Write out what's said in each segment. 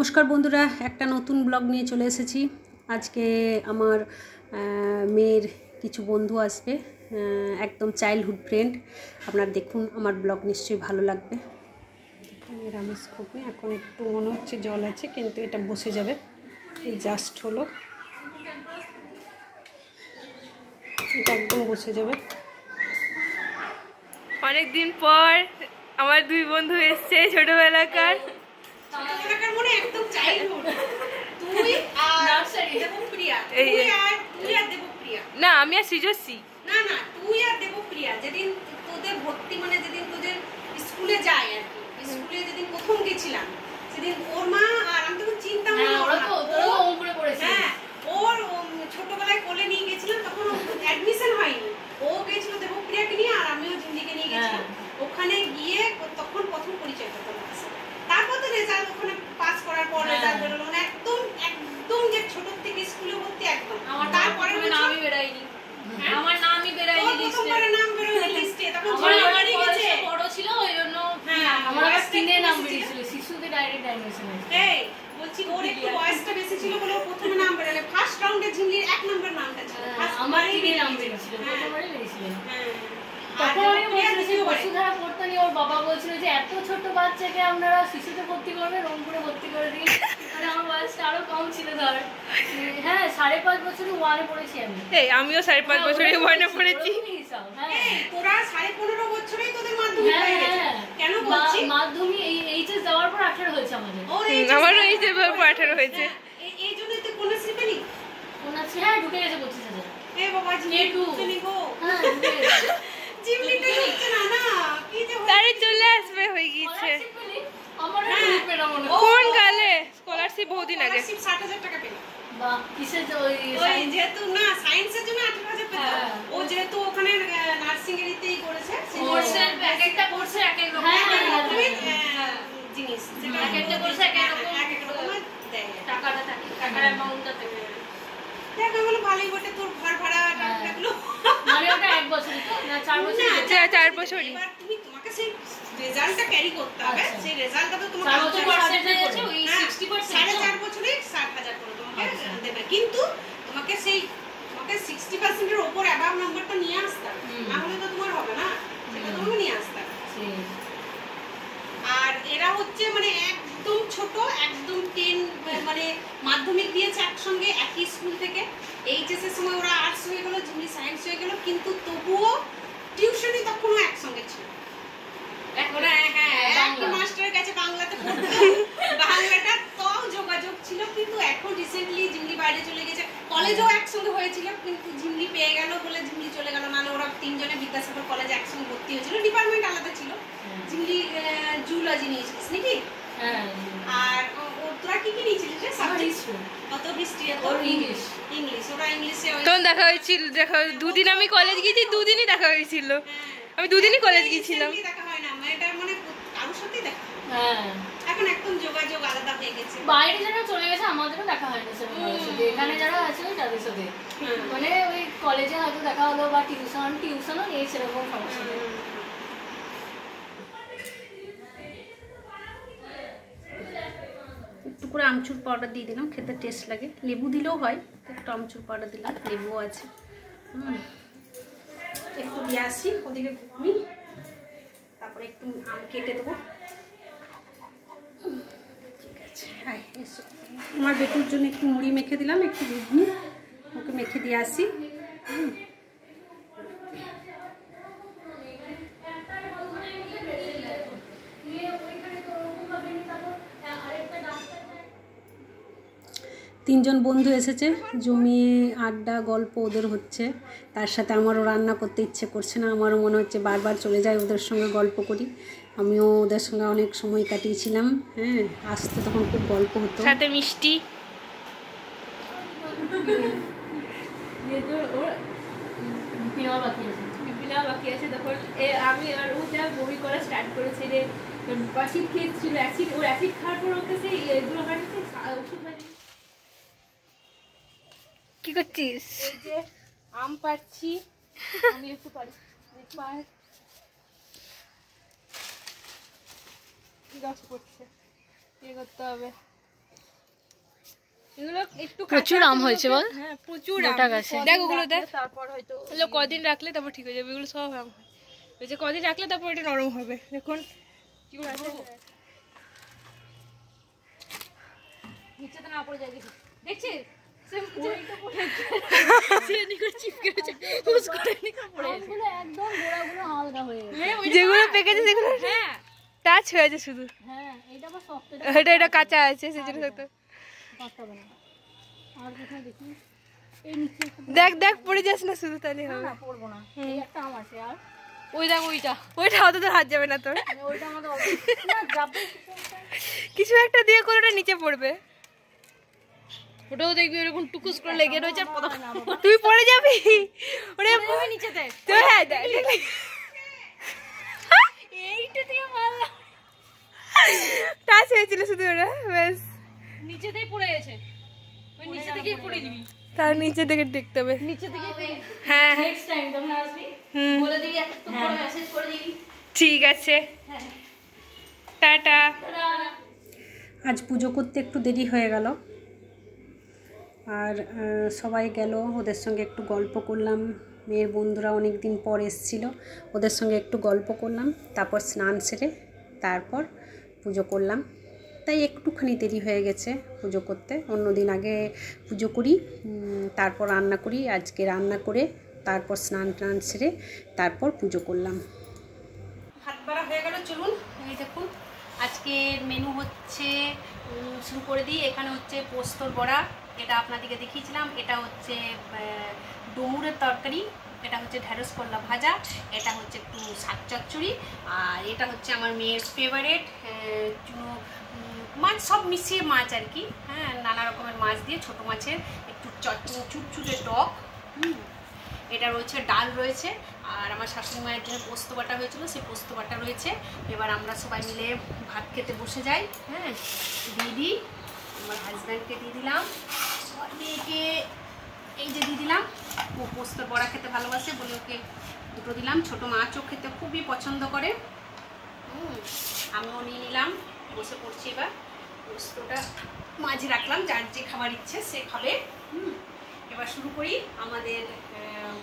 নমস্কার বন্ধুরা, একটা নতুন ব্লগ নিয়ে চলে এসেছি। আজকে আমার মেয়ের কিছু বন্ধু আসবে, একদম চাইল্ডহুড ফ্রেন্ড। আপনারা দেখুন, আমার ব্লগ নিশ্চয়ই ভালো লাগবে। নিরামিষ খুবই এখন একটু মনে হচ্ছে জল আছে, কিন্তু এটা বসে যাবে। এই জাস্ট হলো, এটা একদম বসে যাবে। অনেক দিন পর আমার দুই বন্ধু এসছে, ছোটবেলাকার। মনে একদম চাইল্ডহুড। তুই আর দেবপ্রিয়া, তুই আর দেবপ্রিয়া। না, আমি আর সৃজস্বী। না না, তুই আর দেবপ্রিয়া যেদিন তোদের ভর্তি, মানে যেদিন তোদের স্কুলে যায় আর কি, স্কুলে যেদিন প্রথম গেছিলাম, সেদিন ওর মা আর আমি তখন চিন্তা হ্যাঁ ওর ছোটবেলায় কোলে নিয়ে গেছিলাম, তখন অ্যাডমিশন হয়নি। ও গেছিল দেবপ্রিয়াকে নিয়ে, আর আমিও জিন্দিকে নিয়ে গেছিলাম। ওখানে গিয়ে তখন প্রথম পরিচয় করতাম। তারপর তো রেজাল্ট, ওখানে পাস করার পর রেজাল্ট বেরোলো, মানে একদম একদম যে ছোট থেকে স্কুলে ভর্তি একদম। তারপরে নামই বেরায়নি, আমার নামই বেরায়নি লিস্টে, প্রথমবার নাম বেরোয়নি লিস্টে। তখন আমার গেছে বড় ছিল, ওইজন্য আমার স্ক্রিনে নাম বেরিয়েছিল, শিশুতে ডাইরেক্ট অ্যাডমিশন হয়েছে। এই বলছি, ওর একটু বয়সটা বেশি ছিল বলে প্রথমে নাম বেরোলে, ফার্স্ট রাউন্ডে ঝিমলির 1 নম্বর নামটা ছিল, আমার স্ক্রিনে নাম বেরিয়েছিল, প্রথমবারই বেরিয়েছিল। তখন আমি বলছি বসুধারা পড়তানি, ওর বাবা বলছিল যে এত ছোট বাচ্চাকে আপনারা শিশুতে ভর্তি করবেন, রংপুরে ভর্তি করে দিন। মানে আমার বয়সটা আরো কম ছিল, ধর হ্যাঁ 5.5 বছরে ওয়ানে পড়েছি আমি। এই আমিও 5.5 বছরে ওয়ানে পড়েছি। হ্যাঁ তোরা 15.5 বছরেই তোদের মাধ্যমিক হয়ে গেছে। কেন বলছি, মাধ্যমিক এই এইচএস দেওয়ার পর 18 হয়েছে আমাদের। আমারও এইচএস দেওয়ার পর 18 হয়েছে। এই জন্যই তো কন্যাশ্রী পেলি। কন্যাশ্রী হ্যাঁ ঢুকে গেছে 25,000। এ বাবা জিনি গো, হ্যাঁ ঢুকে গেছে। জিমলিতে হচ্ছে না না, কি যে তারে চলে আসবে হয়ে গিয়েছে। আমারও ঢুকবে না মনে হয়। কোন কালে স্কলারশিপ বহুদিন আগে 60,000 টাকা পেল। বাহ, কিসের ওই যেহেতু না সায়েন্সের জন্য 18,000 পেল। ও যেহেতু ওখানে নার্সিং এরিতেই করেছে, কোর্সের এক একটা কোর্সে এক এক রকম জিনিস, এক একটা কোর্সে এক এক রকম দেয় টাকাটা থাকে, টাকার অ্যামাউন্টটা থাকে। দেখা গেল ভালোই বটে, তোর ঘর ভাড়া টাকাগুলো মানে ওটা 1 বছরই তো না 4 বছর? 4 বছরই। এবার তোমাকে সেই রেজাল্টটা ক্যারি করতে হবে। সেই রেজাল্টটা তো তোমাকে 4 বছর পার্সেন্টেজ আছে, ওই 60% 4.5 বছরে 60,000 করে তোমাকে দেবে। কিন্তু তোমাকে সেই 60% এর উপর অ্যাবাভ নাম্বারটা নিয়ে আসতে হবে, না হলে তো তোমার হবে না, সেটা তোমাকে নিয়ে আসতে হবে। আর এরা হচ্ছে মানে একদম ছোট, একদম 10 মানে মাধ্যমিক দিয়েছে একসঙ্গে একই স্কুল থেকে। এইচএস এর সময় ওরা আর্টস হয়ে গেল, জিমনি সায়েন্স হয়ে গেল, কিন্তু তবুও টিউশনই তখনও একসঙ্গে ছিল। এখন হ্যাঁ একই মাস্টারের কাছে বাংলাতে পড়তো, বাংলাটা তো যোগাযোগ ছিল। কিন্তু এখন রিসেন্টলি জিমনি বাইরে চলে গেছে, কলেজেও একসঙ্গে হয়েছিল, কিন্তু জিমনি পেয়ে গেল বলে জিমনি চলে গেল। নাহলে ওরা 3 জনে বিদ্যাসাগর কলেজে একসঙ্গে ভর্তি হয়েছিল, ডিপার্টমেন্ট আলাদা ছিল। জিমনি জুলজি নিয়েছিলিস নাকি? হ্যাঁ। আর তোরা কি নিয়েছিলিস রে সাবজেক্ট? কত হিস্ট্রি আর ইংলিশ। ওরা ইংলিশে তখন দেখা হয়েছিল, দুদিন আমি কলেজ গিয়েছি, দুদিনই দেখা হয়েছিল। আমি দুদিনই কলেজ গিয়েছিলাম। দেখা হয় না, এটা মানে কারোর সাথেই দেখা। হ্যাঁ এখন একদম যোগাযোগ আলাদা হয়ে গেছে। বাইরে যারা চলে গেছে আমাদেরও দেখা হয় না সেরকম সাথে, এখানে যারা আছে তাদের সাথে মানে ওই কলেজে হয়তো দেখা হলো, বা টিউশনও নেই সেরকম সমস্যা নেই। একটু করে আমচুর পাউডার দিয়ে দিলাম, খেতে টেস্ট লাগে। লেবু দিলেও হয়, একটু আমচুর পাউডার দিলাম, লেবুও আছে। একটু দিয়ে আসি ওদিকে ঘুগনি, তারপরে একটু আম কেটে দেবো। ঠিক আছে, হ্যাঁ এসো। আমার বেটুর জন্য একটু মুড়ি মেখে দিলাম, একটু ঘুগনি ওকে মেখে দিয়ে আসি। তিনজন বন্ধু এসেছে, জমিয়ে আড্ডা গল্প ওদের হচ্ছে, তার সাথে আমারও রান্না করতে ইচ্ছে করছে না। আমারও মনে হচ্ছে বারবার চলে যায় ওদের সঙ্গে গল্প করি। আমিও ওদের সঙ্গে অনেক সময় কাটিয়েছিলাম। হ্যাঁ, আসতে তখন খুব গল্প হতো, সাথে মিষ্টি। বাকি আছে তখন আমি আর ও যা বমি করা স্টার্ট করেছে রে, অ্যাসিড খেয়েছিল, ওর অ্যাসিড খাওয়ার পর ওকে সেই এগুলো হাঁটছে ওষুধ মানে। কি করছিস? এই যে আম পাচ্ছি, আমি একটু পারি কি গাছ করছে, কি করতে হবে। এগুলো একটু প্রচুর আম হয়েছে বল? হ্যাঁ প্রচুর গোটা আম। গাছে। দেখ ওগুলো দেখ, তারপর হয়তো এগুলো কদিন রাখলে তারপর ঠিক হয়ে যাবে। এগুলো সব আম হয়, ওই যে কদিন রাখলে তারপর এটা নরম হবে। দেখুন কি আছে, নিচেতে না পড়ে যায় দেখছিস? আমগুলো একদম গোড়াগুলো হালকা হয়ে গেছে। যেগুলো পেকেছে সেগুলো হ্যাঁ টাচ হয়েছে শুধু, হ্যাঁ, এটা আবার শক্ত, এটা কাঁচা আছে সেজন্য শক্ত। শক্ত হবে না। আর কোথায় দেখি এই নিচে একটা দেখ দেখ পড়ে যাস না শুধু, তাহলে হবে। না পড়বো না। এই একটা আম আছে আর ওই দেখ ওইটা অত তো হাত যাবে না তোর, মানে ওইটা আমাদের না যাবে কিছু একটা দিয়ে করে ওটা নিচে পড়বে। ওটাও দেখবি এরকম টুকুস করে লেগে রয়েছে, তুই পড়ে যাবি ওরে নিচেতে। তুই। হ্যাঁ দেখ এইটা দিয়ে মারলাম, টাচ হয়েছিল শুধু ওটা, ব্যাস। নিচেতেই পড়ে গেছে। ওই নিচে থেকেই পড়ে দিবি, তার নিচে থেকে দেখতে হবে। নিচে থেকেই পড়ে। হ্যাঁ হ্যাঁ নেক্সট টাইম যখন আসবি হুম বলে দিবি, একটা করে মেসেজ করে দিবি। ঠিক আছে, হ্যাঁ টাটা। আজ পুজো করতে একটু দেরি হয়ে গেল, আর সবাই গেল, ওদের সঙ্গে একটু গল্প করলাম। মেয়ের বন্ধুরা অনেক দিন পর এসেছিলো, ওদের সঙ্গে একটু গল্প করলাম, তারপর স্নান সেরে তারপর পুজো করলাম। তাই একটুখানি দেরি হয়ে গেছে পুজো করতে। অন্য দিন আগে পুজো করি, তারপর রান্না করি। আজকে রান্না করে তারপর স্নান টান সেরে তারপর পুজো করলাম। ভাত বাড়া হয়ে গেল, চলুন এই দেখুন আজকের মেনু হচ্ছে, শুরু করে দিই। এখানে হচ্ছে পোস্তর বড়া, এটা আপনাদেরকে দেখিয়েছিলাম। এটা হচ্ছে ডুমুরের তরকারি, এটা হচ্ছে ঢ্যাঁড়স করলা ভাজা, এটা হচ্ছে একটু শাক চচ্চড়ি, আর এটা হচ্ছে আমার মেয়ের ফেভারেট চুনো মাছ, সব মিশিয়ে মাছ আর কি। হ্যাঁ, নানা রকমের মাছ দিয়ে ছোটো মাছের একটু চুটচুটে টক। এটা রয়েছে, ডাল রয়েছে, আর আমার শাশুড়ি মায়ের জন্য পোস্ত বাটা হয়েছিল, সেই পোস্ত বাটা রয়েছে। এবার আমরা সবাই মিলে ভাত খেতে বসে যাই। হ্যাঁ, দিয়ে দিই, আমার হাজব্যান্ডকে দিয়ে দিলাম, মেয়েকে এই যে দিয়ে দিলাম। ও পোস্ত বড়া খেতে ভালোবাসে বলে ওকে দুটো দিলাম। ছোটো মাছও খেতে খুবই পছন্দ করে। আমিও নিয়ে নিলাম, বসে পড়ছি। এবার পোস্তটা মাঝে রাখলাম, যার যে খাবার ইচ্ছে সে খাবে। এবার শুরু করি। আমাদের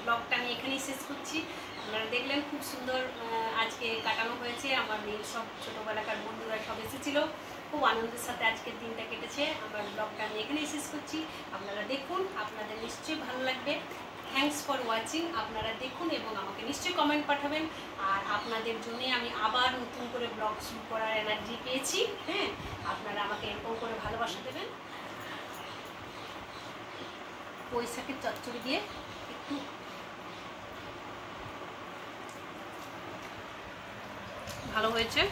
ব্লগটা আমি এখানেই শেষ করছি। আপনারা দেখলেন খুব সুন্দর আজকে কাটানো হয়েছে। আমার মেয়ের সব ছোটোবেলাকার বন্ধুরা সব এসেছিলো, খুব আনন্দের সাথে আজকের দিনটা কেটেছে। আমার ব্লগটা আমি এখানেই শেষ করছি। আপনারা দেখুন, আপনাদের নিশ্চয়ই ভালো লাগবে। Thanks for watching. আপনারা দেখুন এবং আমাকে নিশ্চয়ই কমেন্ট পাঠাবেন। আর আপনাদের জন্যে আমি আবার নতুন করে ব্লগ শুরু করার এনার্জি পেয়েছি। হ্যাঁ, আপনারা আমাকে এরকম করে ভালোবাসা দেবেন। পয়সাকে চচ্চড়ি দিয়ে একটু ভালো হয়েছে।